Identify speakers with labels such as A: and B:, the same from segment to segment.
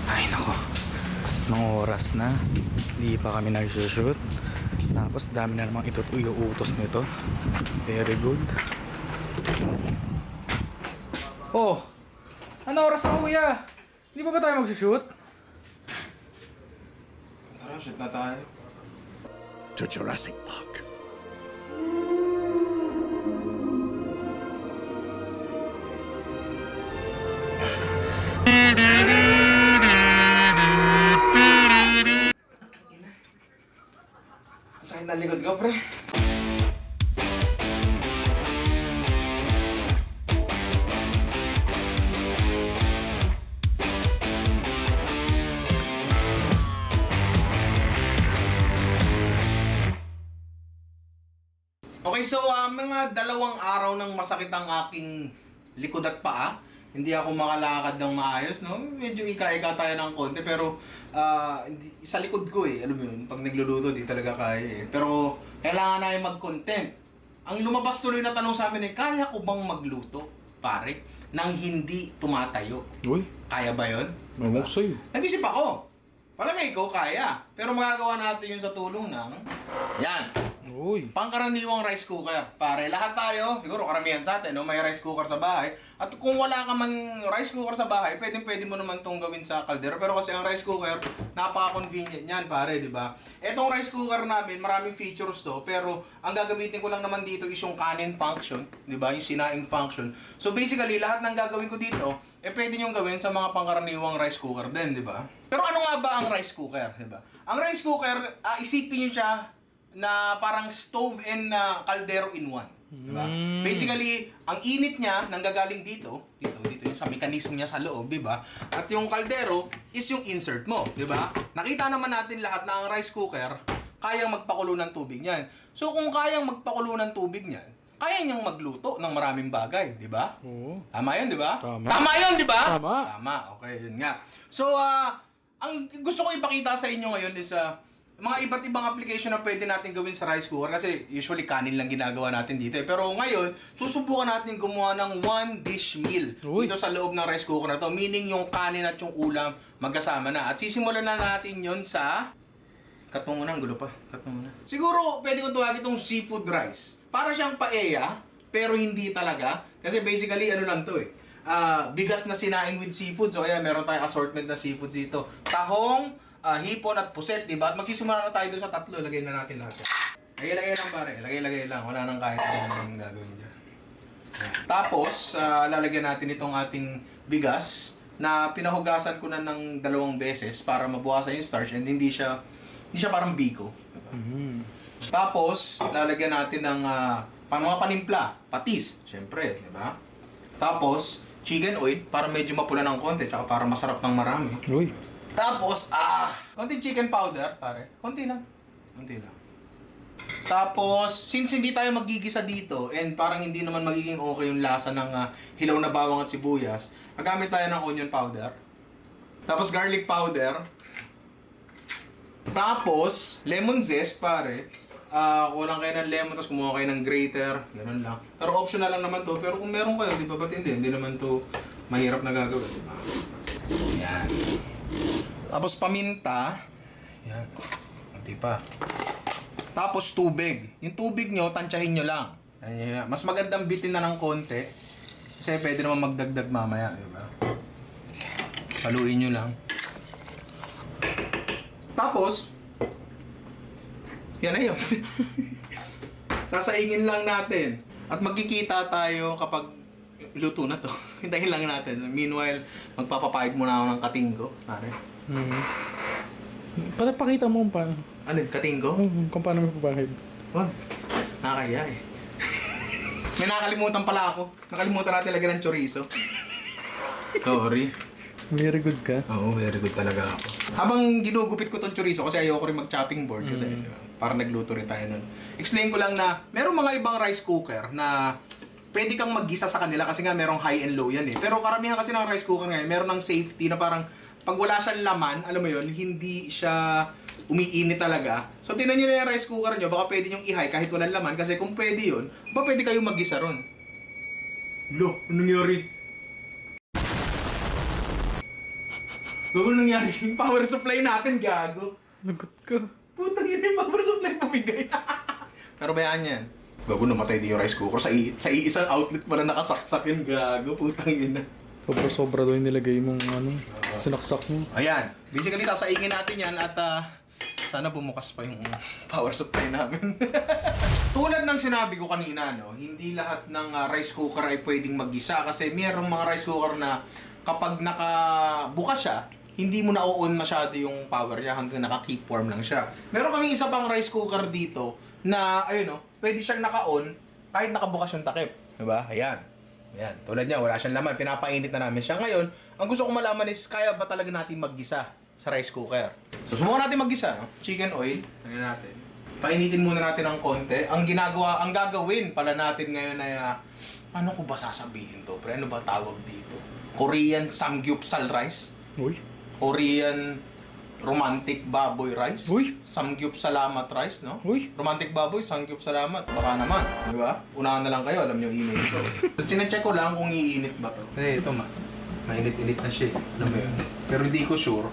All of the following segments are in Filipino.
A: Ay nako, mga oras na, hindi pa kami nag-shoot. Tapos dami na namang iuutos nito. Very good. Oh, ano oras na kuya? Hindi pa ba tayo mag-shoot?
B: Tara, shoot na tayo.
C: To Jurassic Park.
B: Masakit na likod ko, pre. Okay, so mga 2 araw nang masakit ang aking likod at paa. Hindi ako makalakad ng maayos, no? Medyo ika-ika tayo ng konti, pero sa likod ko alam mo yun, pag nagluluto, di talaga kaya eh. Pero kailangan na mag-content. Ang lumabas tuloy na tanong sa amin kaya ko bang magluto, pare, nang hindi tumatayo?
A: Uy,
B: Kaya ba yun?
A: mamok sa'yo.
B: Nag-isip ako, palagay ko kaya. Pero magagawa natin yun sa tulong ng... Yan!
A: Uy,
B: Pangkaraniwang rice cooker. Pare, lahat tayo, siguro karamihan sa atin, no, may rice cooker sa bahay. At kung wala ka man rice cooker sa bahay, pwede mo naman tong gawin sa kaldero. Pero kasi ang rice cooker, napaka-convenient niyan, pare, di ba? Etong rice cooker namin, maraming features to, pero ang gagamitin ko lang naman dito is yung kanin function, di ba? Yung sinaing function. So basically, lahat ng gagawin ko dito, pwede niyong gawin sa mga pangkaraniwang rice cooker din, di ba? Pero ano nga ba ang rice cooker, di ba? Ang rice cooker, isipin niyo siya na parang stove and kaldero in one. Diba? Basically, ang init niya nanggagaling dito yung sa mekanismo niya sa loob, di ba? At yung kaldero is yung insert mo, di ba? Nakita naman natin lahat na ang rice cooker kayang magpakulo ng tubig niyan. So kung kayang magpakulo ng tubig niyan, kaya niyang magluto ng maraming bagay, di ba?
A: oo.
B: Tama 'yun, di ba?
A: Tama.
B: Tama 'yun, di ba?
A: Tama.
B: Tama. Okay, yun nga. So, ang gusto ko ipakita sa inyo ngayon is mga iba't ibang application na pwede natin gawin sa rice cooker kasi usually kanin lang ginagawa natin dito. Pero ngayon, susubukan natin gumawa ng one dish meal
A: Uy.
B: dito sa loob ng rice cooker na to. Meaning yung kanin at yung ulam magkasama na. At sisimulan na natin yon sa... Cut mo muna, ang gulo pa. Cut mo muna. Siguro, pwede ko tuwagin itong seafood rice. Para siyang paella, pero hindi talaga. Kasi basically, ano lang to bigas na sinaing with seafood. So, kaya meron tayong assortment na seafood dito. Tahong, hipon at puset, di ba? At magsisimula na tayo doon sa 3. Lagay na natin lahat. Lagay lang pare. Lagay lang. Wala nang kahit anong gagawin dyan. Tapos, lalagyan natin itong ating bigas na pinahugasan ko na ng 2 beses para mabuwasan yung starch and hindi siya parang biko. Diba? Tapos, lalagyan natin ng mga panimpla, patis, syempre, di ba? Tapos, chicken oil para medyo mapula ng konti tsaka para masarap ng marami.
A: Uy,
B: Tapos, konti chicken powder, pare. Konti lang. Tapos, since hindi tayo magigisa dito and parang hindi naman magiging okay yung lasa ng hilaw na bawang at sibuyas, magamit tayo ng onion powder. Tapos, garlic powder. Tapos, lemon zest, pare. Kulang kayo ng lemon, tapos kumuha kayo ng grater. Ganun lang. Pero optional lang naman to. Pero kung meron kayo, di ba? Ba't hindi? Hindi naman to mahirap na gagawin, di ba? Yan. Tapos paminta. Yan. Hindi pa. Tapos tubig. Yung tubig nyo, tansyahin nyo lang. Yan. Mas magandang bitin na ng konti. Kasi pwede naman magdagdag mamaya, di ba? Saluin nyo lang. Tapos, yan na yun. Sasaingin lang natin. At magkikita tayo kapag luto na to. Hintayin lang natin. Meanwhile, magpapapahid muna ako ng katinggo. Pare.
A: pakita mo kung paano.
B: Ano yun? Katinggo?
A: Kung paano may papakid.
B: Wag. Nakakaya eh. May nakalimutan pala ako. Nakalimutan natin lagyan ng chorizo. Sorry.
A: Very good ka.
B: Oo, very good talaga ako. Habang ginugupit ko tong chorizo kasi ayoko rin mag-chopping board kasi para nagluto rin tayo nun. Explain ko lang na merong mga ibang rice cooker na pwede kang maggisa sa kanila kasi nga merong high and low yan eh. Pero karamihan kasi ng rice cooker ngayon, meron ng safety na parang pag wala siyang laman, alam mo yun, hindi siya umiinit talaga. So tingnan nyo na yung rice cooker nyo, baka pwede nyong i-high kahit walang laman kasi kung pwede yun, baka pwede kayong maggisa ron. Lo, anong nangyari? Gago nangyari yung power supply natin, gago.
A: Lagot ka.
B: Putang ina yung power supply pumigay. Pero bayaan yan. Gago, namatay din yung rice cooker. Sa isang outlet pala nakasaksak yung gago. Putang ina.
A: Sobra-sobra daw yung nilagay mong sinaksak mo.
B: Ayan. Basically, sasaingin natin yan at sana bumukas pa yung power supply namin. Tulad ng sinabi ko kanina, no, hindi lahat ng rice cooker ay pwedeng mag-isa kasi mayroong mga rice cooker na kapag nakabukas siya, hindi mo na-on masyado yung power niya hanggang naka-keep warm lang siya. Meron kaming isa pang rice cooker dito na, ayun no, pwede siyang naka-on kahit nakabukas yung takip. Diba? Ayan. Ayan. Tulad niya, wala siyang laman. Pinapainit na namin siya. Ngayon, ang gusto ko malaman is, kaya ba talaga natin mag-gisa sa rice cooker? So, subukan natin mag-gisa, no? Chicken oil. Ayan natin. Painitin muna natin ng konti. Ang gagawin pala natin ngayon ay, ano ko ba sasabihin to? Pre, ano ba tawag dito? Korean samgyeopsal rice?
A: Uy.
B: Korean romantic baboy rice?
A: Uy.
B: Samgyeopsalamat rice, no?
A: Uy.
B: Romantic baboy, samgyeopsalamat. Baka naman, di ba? Unahan na lang kayo, alam niyo email ito. So, chinecheck ko lang kung iinit ba to. Kasi ito mainit-init na siya eh. Alam mo yun? Pero hindi ko sure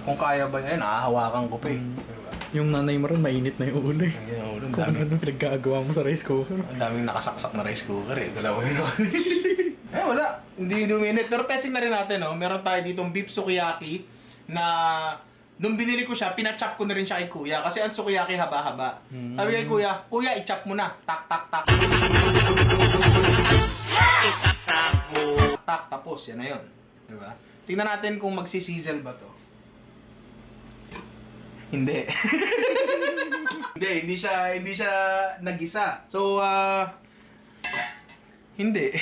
B: kung kaya ba yan. Nakahawakan ko pa eh. Diba?
A: Yung nanay mo rin, mainit na yung ulo eh.
B: Ayun ang ulo.
A: Kung ano pinaggagawa mo sa rice cooker.
B: Ang daming nakasaksak na rice cooker eh. Dalawa yun. Eh wala. Hindi uminit. Pero testing na rin natin, no? Meron tayo ditong beef sukiyaki na nung binili ko siya, pinachop ko na rin siya kay kuya. Kasi ang sukiyaki haba-haba. Sabi kay kuya, kuya, i-chop mo na. Tak, tak, tak. Tak, tapos. Yan na yun. Diba? Tingnan natin kung magsisizzle ba to. Hindi. hindi siya nagisa. So, hindi.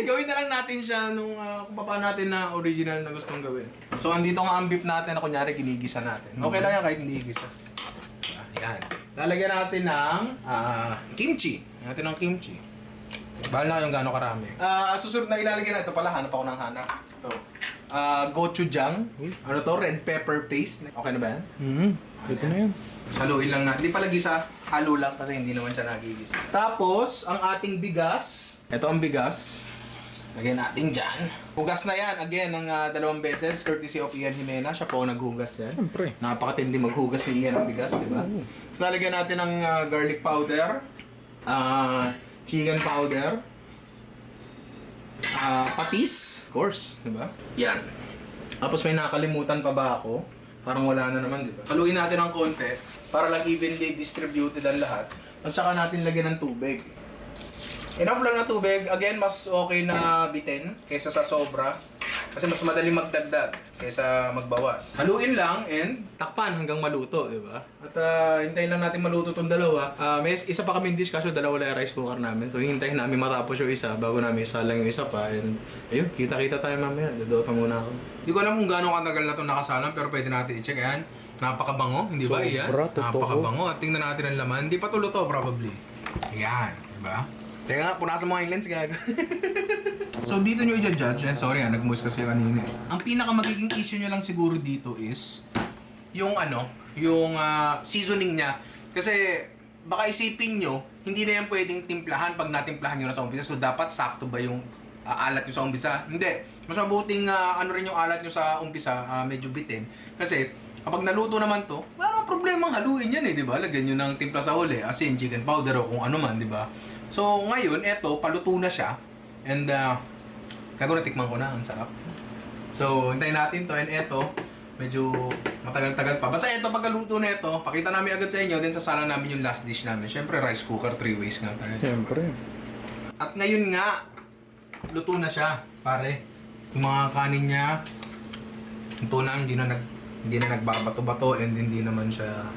B: Gawin na lang natin siya nung kung paano natin na original na gustong gawin. So, andito nga ang beef natin na kunyari ginigisa natin. Okay lang yan kahit hindi igisa. Ayan. Lalagyan natin ng kimchi. Lalagyan natin ng kimchi. Bahala na yung gaano karami. Susunod na ilalagay na ito pala. Hanap ako ng hanap. Ito. Gochujang. Ano to? Red pepper paste. Okay na ba yan?
A: Ito na yan.
B: Haluin lang natin. Hindi pala gisa. Halo lang kasi hindi naman siya nagigisa. Tapos, ang ating bigas. Ito ang bigas. Lagyan natin dyan. Hugas na yan. Again, ng 2 beses. Courtesy of Ian Jimena. Siya po ang naghugas yan.
A: Siyempre.
B: Napakatindi maghugas si Ian ng bigas, di ba? So, lalagyan natin ng garlic powder. Chicken powder. Patis. Of course, di ba? Yan. Tapos may nakalimutan pa ba ako? Parang wala na naman, di ba? Haluin natin ng konti para lang evenly distributed ang lahat. At saka natin lagyan ng tubig. Enough lang na tubig. Again, mas okay na bitin kaysa sa sobra. Kasi mas madali magdagdag kaysa magbawas. Haluin lang and takpan hanggang maluto, di ba? At hintayin lang natin maluto itong dalawa. May isa pa kami dish kasi dalawa lang yung rice cooker namin. So hintayin namin matapos yung isa bago namin isa lang yung isa pa. And ayun, kita-kita tayo mamaya. Dodota muna ako. Hindi ko alam kung gaano katagal na itong nakasalang pero pwede natin i-check. Ayan, napakabango. Hindi ba iyan? Napakabango. At tingnan natin ang laman. Hindi pa to luto probably. Ayan, di ba? Teka, punasan mo nga yung lens, gaga. So, dito nyo i-judge. Sorry nag-moist kasi kanina. Ang pinaka magiging issue nyo lang siguro dito is yung seasoning niya. Kasi, baka isipin nyo, hindi na yan pwedeng timplahan pag natimplahan nyo na sa umpisa. So, dapat sakto ba yung alat nyo sa umpisa? Hindi. Mas mabuting rin yung alat nyo sa umpisa, medyo bitin. Kasi, kapag naluto naman to, wala namang problemang haluin yan di ba? Lagyan nyo ng timpla sa huli, asin, chicken powder o kung ano man, di ba? So, ngayon, eto, paluto na siya. And, natikman ko na, ang sarap. So, hintayin natin to. And eto, medyo matagal-tagal pa. Basta eto, pagkaluto na ito, pakita namin agad sa inyo, then sasala namin yung last dish namin. Siyempre, rice cooker, 3 ways nga tayo.
A: Siyempre.
B: At ngayon nga, luto na siya, pare. Yung mga kanin niya, ito na, hindi na nagbabato-bato and hindi naman siya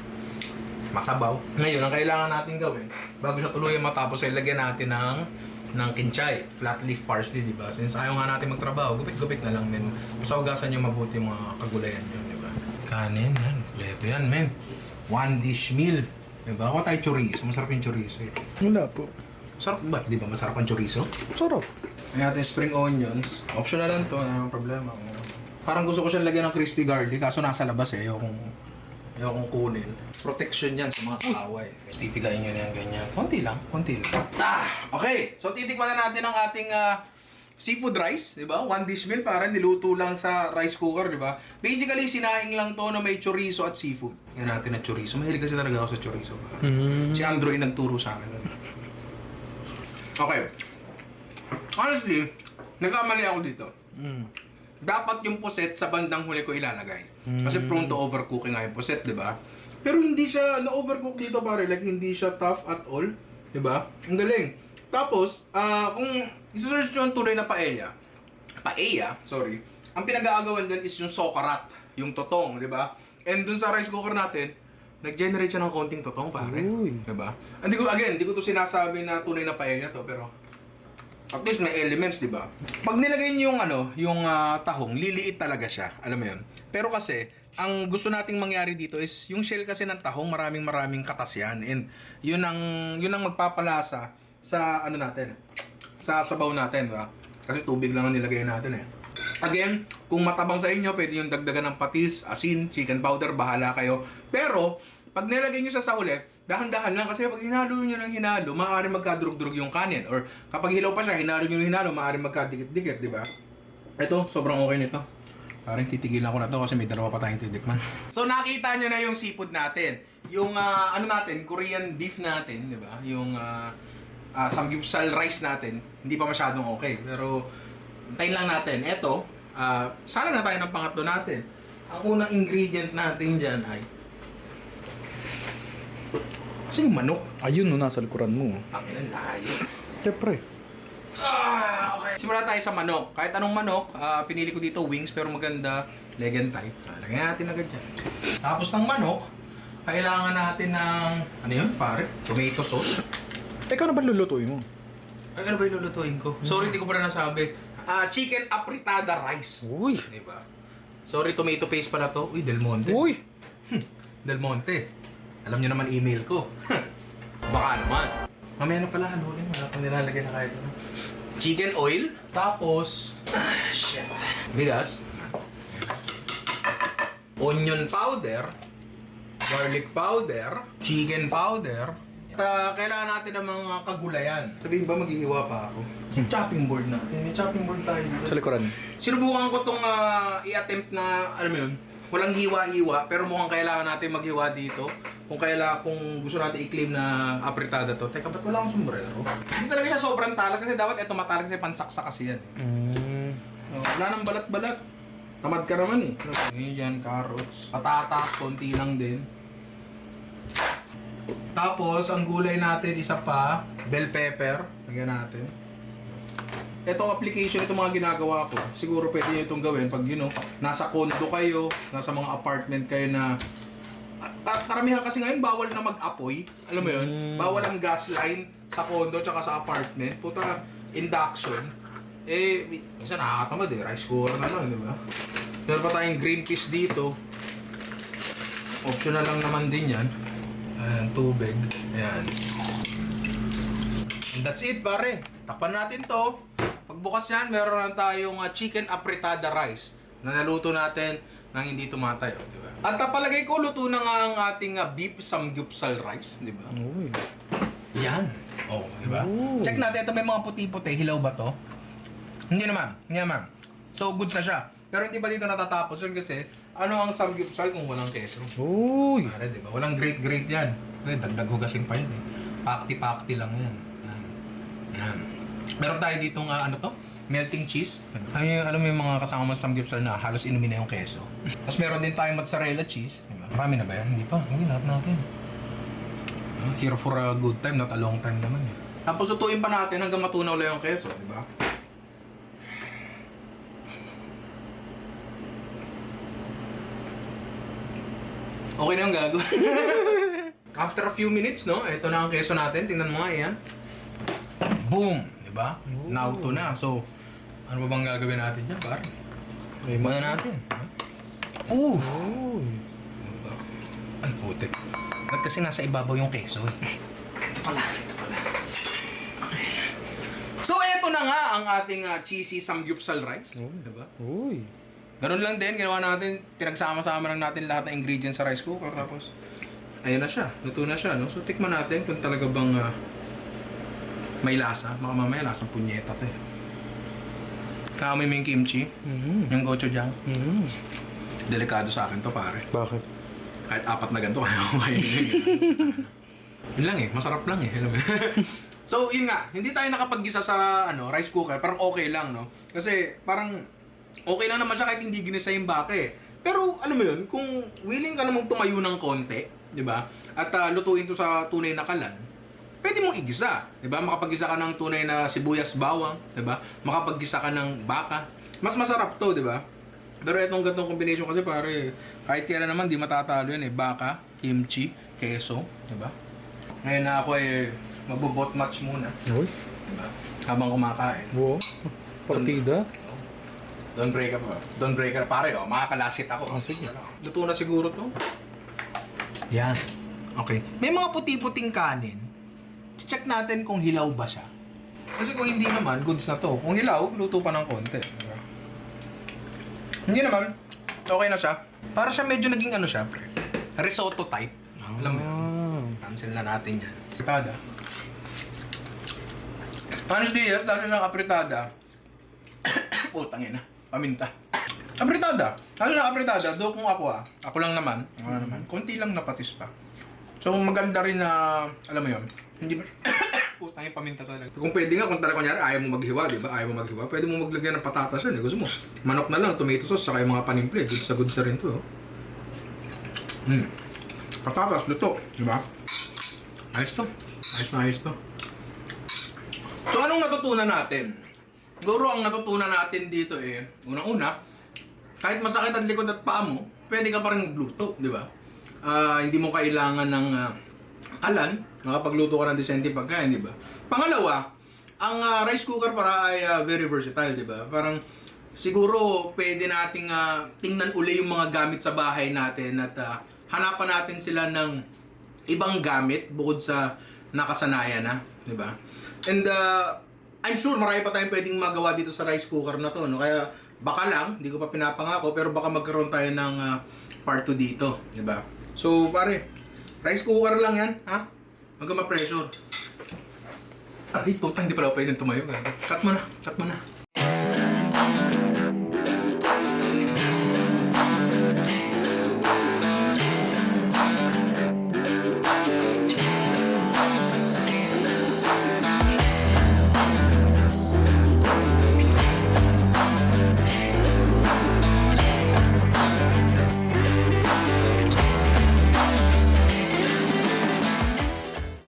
B: masabaw. Ngayon, ang kailangan natin gawin, bago siya tuluyan matapos, ay lagyan natin ng kinchay, flat leaf parsley, di ba? Since ayaw nga natin magtrabaho, gupit-gupit na lang, men. Mas hugasan nyo mabuti yung mga kagulayan nyo, di ba? Kanin, yan. Kompleto yan, men. 1 dish meal. Di ba? Ako tayo chorizo. Masarap yung chorizo eh.
A: Wala po.
B: Masarap ba? Di ba? Masarap ang chorizo?
A: Sarap.
B: May natin spring onions. Optional lang to, ano yung problema. Parang gusto ko siyang lagyan ng crispy garlic, kaso nasa labas eh. Ayokong kunin. Protection yan sa mga kaaway. Pipigayin nyo na yan ganyan. Konti lang. Okay. So titikman na natin ang ating seafood rice, di ba? One dish meal para niluto lang sa rice cooker, di ba? Basically, sinaing lang to na may chorizo at seafood. Yan natin na chorizo. Mahilig kasi talaga ako sa chorizo. Si Andrew ay nagturo sa akin. Okay. Honestly, nagkamali ako dito. Dapat yung puset sa bandang huli ko ilalagay. Kasi prone to overcooking nga yung puset, di ba? Pero hindi siya na-overcook dito pare. Like, hindi siya tough at all. Di ba? Ang galing. Tapos, kung isusearch nyo ang tunay na paella, sorry, ang pinag-aagawan dyan is yung sokarat, yung totong, di ba? And dun sa rice cooker natin, nag-generate siya ng konting totong, pare.
A: Uy.
B: Di ba? Hindi ko to sinasabi na tunay na paella to, pero at least may elements, di ba? Pag nilagay niyo yung tahong, liliit talaga siya. Alam mo yun? Pero kasi, ang gusto nating mangyari dito is, yung shell kasi ng tahong, maraming katas yan. And yun ang magpapalasa sa natin, sa sabaw natin, di ba? Kasi tubig lang ang nilagay natin eh. Again, kung matabang sa inyo, pwede yung dagdagan ng patis, asin, chicken powder, bahala kayo. Pero, pag nilagay nyo sa uli, dahan-dahan lang kasi pag hinalo nyo ng hinalo, maaaring magkadurog-durog yung kanin. Or kapag hilaw pa siya, hinalo nyo ng hinalo, maaaring magkadikit-dikit, di ba? Ito, sobrang okay nito. Parang titigilan ko na to kasi may dalawa pa tayong titikman. So nakita nyo na yung seafood natin. Yung natin, Korean beef natin, di ba? Yung samgyeopsal rice natin, hindi pa masyadong okay. Pero, tayin lang natin. Ito, sala na tayo ng pangatlo natin. Ang unang ingredient natin dyan ay kasi yung manok.
A: Ayun, no, nasa likuran mo.
B: Tangin ang layo.
A: Siyempre.
B: Okay. Simula tayo sa manok. Kahit anong manok, pinili ko dito wings pero maganda leg and thigh. Lagyan natin agad dyan. Tapos ng manok, kailangan natin ng, ano yun pare? Tomato sauce.
A: Ikaw na ba lulutuin mo?
B: Ay, ano ba yung lulutuin ko? Sorry, hindi ko pa rin nasabi. Chicken apritada rice.
A: Uy.
B: Diba? Sorry, tomato paste pala to. Uy, Del Monte.
A: Uy.
B: Del Monte. Alam niyo naman email ko. Baka naman. Mamaya na pala, haluin. Wala pang nilalagay na kahit ano. Chicken oil. Tapos, shit. Bigas. Onion powder. Garlic powder. Chicken powder. Kailangan natin ng mga kagulayan. Sabihin ba maghihiwa pa ako? Yung chopping board natin. May chopping board tayo dito.
A: Sa likuran.
B: Sinubukan ko tong i-attempt na, alam mo yun, walang hiwa-hiwa, pero mukhang kailangan natin maghiwa dito. Kung gusto natin i-claim na apritada to. Teka, ba't wala akong sombrero? Hindi talaga siya sobrang talas kasi dapat ito matalas kasi pansaksa kasi yan. Wala nang balat-balat. Tamad ka naman eh. Ngayon dyan, carrots. Patatas, konti lang din. Tapos, ang gulay natin, isa pa, bell pepper. Lagyan natin. Itong application, itong mga ginagawa ko, siguro pwede nyo itong gawin pag, nasa condo kayo, nasa mga apartment kayo na karamihan kasi ngayon bawal na mag-apoy. Alam mo yun? Bawal ang gas line sa condo tsaka sa apartment. Puta, induction. Minsan nakakatamad eh. Rice cooker na lang, di ba? Meron pa tayong green peas dito. Optional lang naman din yan. Ayan, tubig. Ayan. And that's it, pare. Takpan natin to. Pagbukas yan, meron na tayong chicken apritada rice na naluto natin nang hindi tumatayo, di ba? At palagay ko, luto na nga ang ating beef samgyeopsal rice, di ba?
A: Uy.
B: Yan. Oh, di ba? Check natin, ito may mga puti-puti. Hilaw ba to? Hindi naman. So, good na siya. Pero hindi pa dito natatapos yun kasi, ano ang samgyeopsal kung walang keso?
A: Uy.
B: Pare, di ba? Walang grate yan. Dagdag hugasin pa yun eh. Pakti-pakti lang yan. Yan. Meron tayo ditong melting cheese. Alam mo yung mga kasama mo sa samgyeopsal na halos inumin na yung keso. Tapos meron din tayong mozzarella cheese. Diba? Marami na ba yan? Hindi pa. Hindi, lahat natin. Here for a good time, not a long time naman. Tapos tutuin pa natin hanggang matunaw lang yung keso. Diba? Okay na yung gago. After a few minutes, no? Ito na ang keso natin. Tingnan mo nga yan. Boom! Diba? Nauto na. So, ano ba bang gagawin natin dyan, pare? Iba na natin. Uy! Ay, putik. Ba't kasi nasa ibabaw yung keso eh? Ito pala. Okay. So, eto na nga ang ating cheesy samgyeopsal rice. Diba?
A: Uy.
B: Ganun lang din, ginawa natin, pinagsama-sama lang natin lahat ng ingredients sa rice cooker. Tapos, ayun na siya. Luto na siya, no? So, tikman natin kung talaga bang may lasa. Baka mamaya lasang punyeta to eh. Naamoy mo yung kimchi, yung gochujang.
A: Mm.
B: Delikado sa akin to, pare.
A: Bakit?
B: Kahit 4 na ganito, kaya ko kainin. Yun lang eh, masarap lang eh. Alam mo? So, yun nga, hindi tayo nakapag-gisa sa rice cooker, parang okay lang, no? Kasi parang okay lang naman siya kahit hindi ginisa yung baka eh. Pero alam mo yun, kung willing ka namang tumayo ng konti, di ba? At lutuin to sa tunay na kalan, pwede mong igisa, di ba? Makapag-gisa ka ng tunay na sibuyas bawang, di ba? Makapag-gisa ka ng baka. Mas masarap to, di ba? Pero itong gantong combination kasi pare, kahit kailan naman di matatalo yan eh. Baka, kimchi, keso, di ba? Ngayon na ako eh, magbobot match muna,
A: Uy.
B: diba? Habang kumakain.
A: Oo. Partida.
B: Don't break up, don't break up. Pare, makakalasit ako.
A: Sige.
B: Luto na siguro to. Yan. Okay. May mga puti-puting kanin. Check natin kung hilaw ba siya. Kasi kung hindi naman, goods na to. Kung hilaw, luto pa ng konti. Diba? Hindi naman, okay na siya. Para siya medyo naging siya, pre. Risotto type. Alam mo yun? Cancel na natin yan. Apritada. Panos Diaz, dahil siya apritada. Putang ina. Paminta. Apritada. Dahil siya apritada, do kung ako lang naman. Konti lang napatis pa. So maganda rin na, alam mo yun, hindi ba? Putang ina, paminta talaga. Kung pwede nga, kung talaga kunyari, ayaw mo maghiwa, di ba? Ayaw mo maghiwa, pwede mo maglagyan ng patatas yan. Gusto mo, manok na lang, tomato sauce, saka yung mga panimple. Goods na rin to. Patatas, luto, di ba? Ayos to. Ayos to. So, anong natutunan natin? Siguro ang natutunan natin dito eh, unang-una, kahit masakit ang likod at paa mo, pwede ka pa rin magluto, di ba? Hindi mo kailangan ng kalan, makapagluto ka ng decente pagkain, di ba? Pangalawa, ang rice cooker para ay very versatile, di ba? Parang siguro pwede nating tingnan uli yung mga gamit sa bahay natin at hanapan natin sila ng ibang gamit bukod sa nakasanayan na, di ba? And I'm sure marami pa tayong pwedeng magawa dito sa rice cooker na to, no? Kaya baka lang, hindi ko pa pinapangako, pero baka magkaroon tayo ng part 2 dito, di ba? So, pare, rice cooker lang yan, ha? Huwag ka ma-pressure. Ay, puta, hindi pala pwedeng tumayo. Cut mo na.